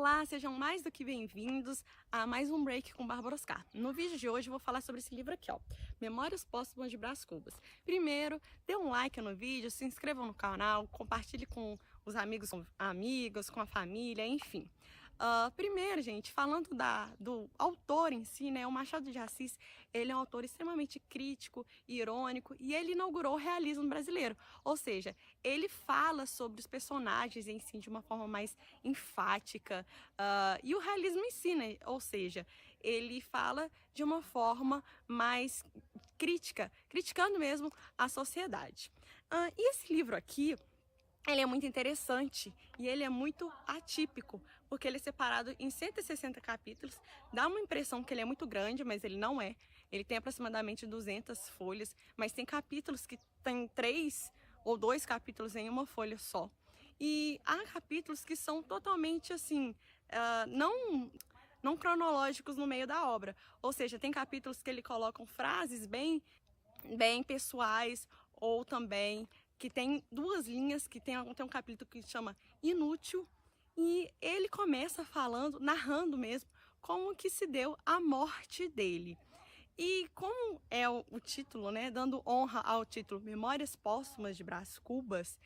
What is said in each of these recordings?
Olá, sejam mais do que bem-vindos a mais um Break com Bárbara Oscar. No vídeo de hoje eu vou falar sobre esse livro aqui, ó, Memórias Póstumas de Brás Cubas. Primeiro, dê um like no vídeo, se inscrevam no canal, compartilhe com os amigos, com a família, enfim. Primeiro, gente, falando do autor em si, né, o Machado de Assis, ele é um autor extremamente crítico, irônico, e ele inaugurou o realismo brasileiro, ou seja, ele fala sobre os personagens em si de uma forma mais enfática, e o realismo em si, né, ou seja, ele fala de uma forma mais crítica, criticando mesmo a sociedade. E esse livro aqui, ele é muito interessante e ele é muito atípico, porque ele é separado em 160 capítulos, dá uma impressão que ele é muito grande, mas ele não é. Ele tem aproximadamente 200 folhas, mas tem capítulos que tem 3 ou 2 capítulos em uma folha só. E há capítulos que são totalmente assim, não cronológicos no meio da obra, ou seja, tem capítulos que ele colocam frases bem pessoais, ou também que tem 2 linhas, que tem um capítulo que chama Inútil, e ele começa falando, narrando mesmo, como que se deu a morte dele. E como é o título, né, dando honra ao título Memórias Póstumas de Brás Cubas,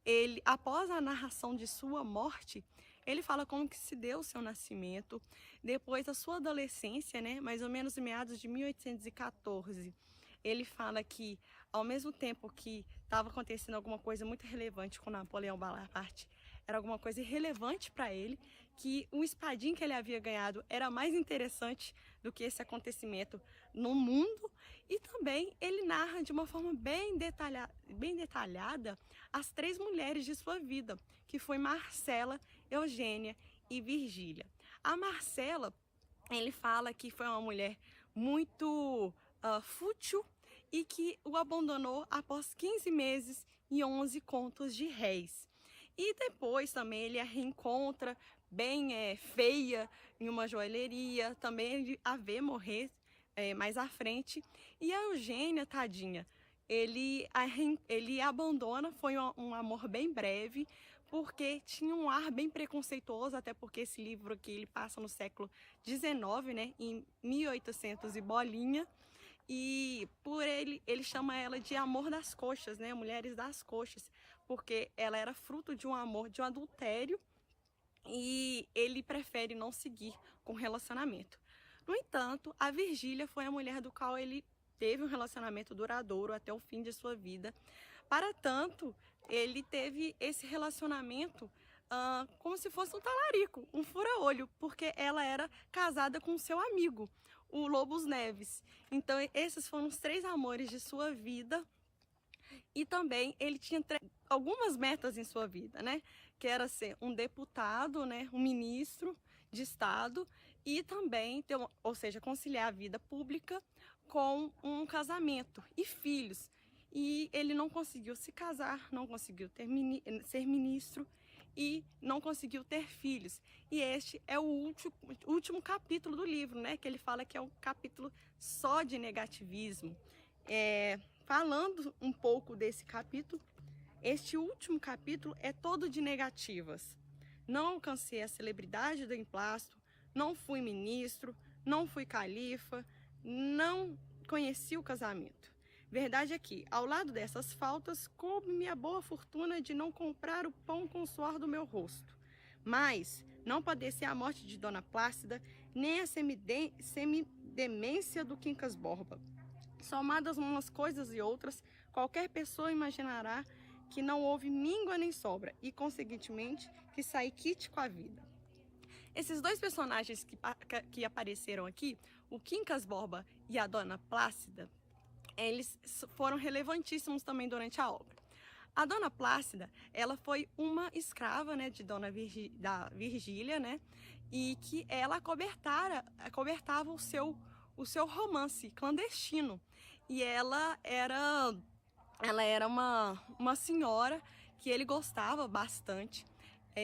ele, após a narração de sua morte, ele fala como que se deu o seu nascimento, depois da sua adolescência, né, mais ou menos em meados de 1814. Ele fala que, ao mesmo tempo que estava acontecendo alguma coisa muito relevante com Napoleão Bonaparte, era alguma coisa irrelevante para ele, que o espadim que ele havia ganhado era mais interessante do que esse acontecimento no mundo, e também ele narra de uma forma bem detalhada as 3 mulheres de sua vida, que foi Marcela, Eugênia e Virgília. A Marcela, ele fala que foi uma mulher muito fútil e que o abandonou após 15 meses e 11 contos de réis. E depois também ele a reencontra bem feia em uma joalheria, também ele a vê morrer mais à frente. E a Eugênia, tadinha, ele a abandona, foi um amor bem breve, porque tinha um ar bem preconceituoso, até porque esse livro aqui ele passa no século XIX, né, em 1800 e bolinha, e por ele chama ela de amor das coxas, né, mulheres das coxas, porque ela era fruto de um amor, de um adultério, e ele prefere não seguir com o relacionamento. No entanto, a Virgília foi a mulher do qual ele teve um relacionamento duradouro até o fim de sua vida. Para tanto, ele teve esse relacionamento como se fosse um talarico, um fura-olho, porque ela era casada com seu amigo, o Lobos Neves. Então, esses foram os 3 amores de sua vida. E também ele tinha algumas metas em sua vida, né? Que era ser um deputado, né? Um ministro de Estado, e também ter, ou seja, conciliar a vida pública com um casamento e filhos. E ele não conseguiu se casar, não conseguiu ser ministro e não conseguiu ter filhos. E este é o último capítulo do livro, né? Que ele fala que é um capítulo só de negativismo. Falando um pouco desse capítulo, este último capítulo é todo de negativas. Não alcancei a celebridade do emplasto, não fui ministro, não fui califa, não conheci o casamento. Verdade é que, ao lado dessas faltas, coube-me a boa fortuna de não comprar o pão com o suor do meu rosto. Mas não padeci a morte de Dona Plácida, nem a semidemência do Quincas Borba. Somadas umas coisas e outras, qualquer pessoa imaginará que não houve míngua nem sobra e, consequentemente, que saí quite com a vida. Esses 2 personagens que apareceram aqui, o Quincas Borba e a Dona Plácida, eles foram relevantíssimos também durante a obra. A Dona Plácida, ela foi uma escrava, né, de da Virgília, né, e que ela acobertava o seu romance clandestino. E ela era uma senhora que ele gostava bastante.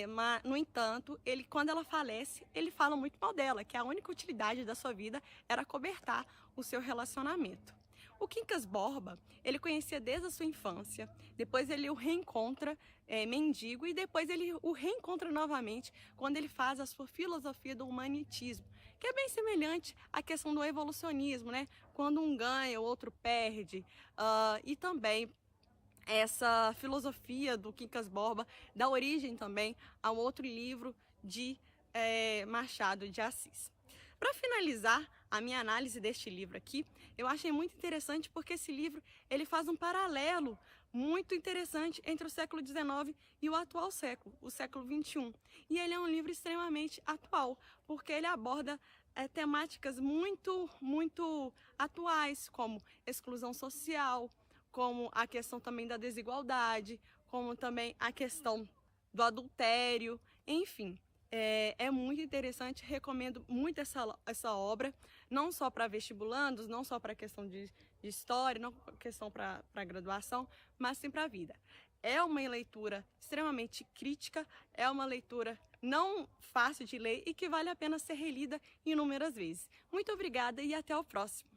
Mas, no entanto, quando ela falece, ele fala muito mal dela, que a única utilidade da sua vida era cobertar o seu relacionamento. O Quincas Borba, ele conhecia desde a sua infância, depois ele o reencontra mendigo e depois ele o reencontra novamente quando ele faz a sua filosofia do humanitismo, que é bem semelhante à questão do evolucionismo, né? Quando um ganha, o outro perde, e também essa filosofia do Quincas Borba dá origem também a um outro livro de Machado de Assis. Para finalizar a minha análise deste livro aqui, eu achei muito interessante porque esse livro ele faz um paralelo muito interessante entre o século XIX e o atual século, o século XXI. E ele é um livro extremamente atual, porque ele aborda temáticas muito atuais, como exclusão social, como a questão também da desigualdade, como também a questão do adultério, enfim. É muito interessante, recomendo muito essa obra, não só para vestibulandos, não só para a questão de história, não questão para graduação, mas sim para a vida. É uma leitura extremamente crítica, é uma leitura não fácil de ler e que vale a pena ser relida inúmeras vezes. Muito obrigada e até o próximo.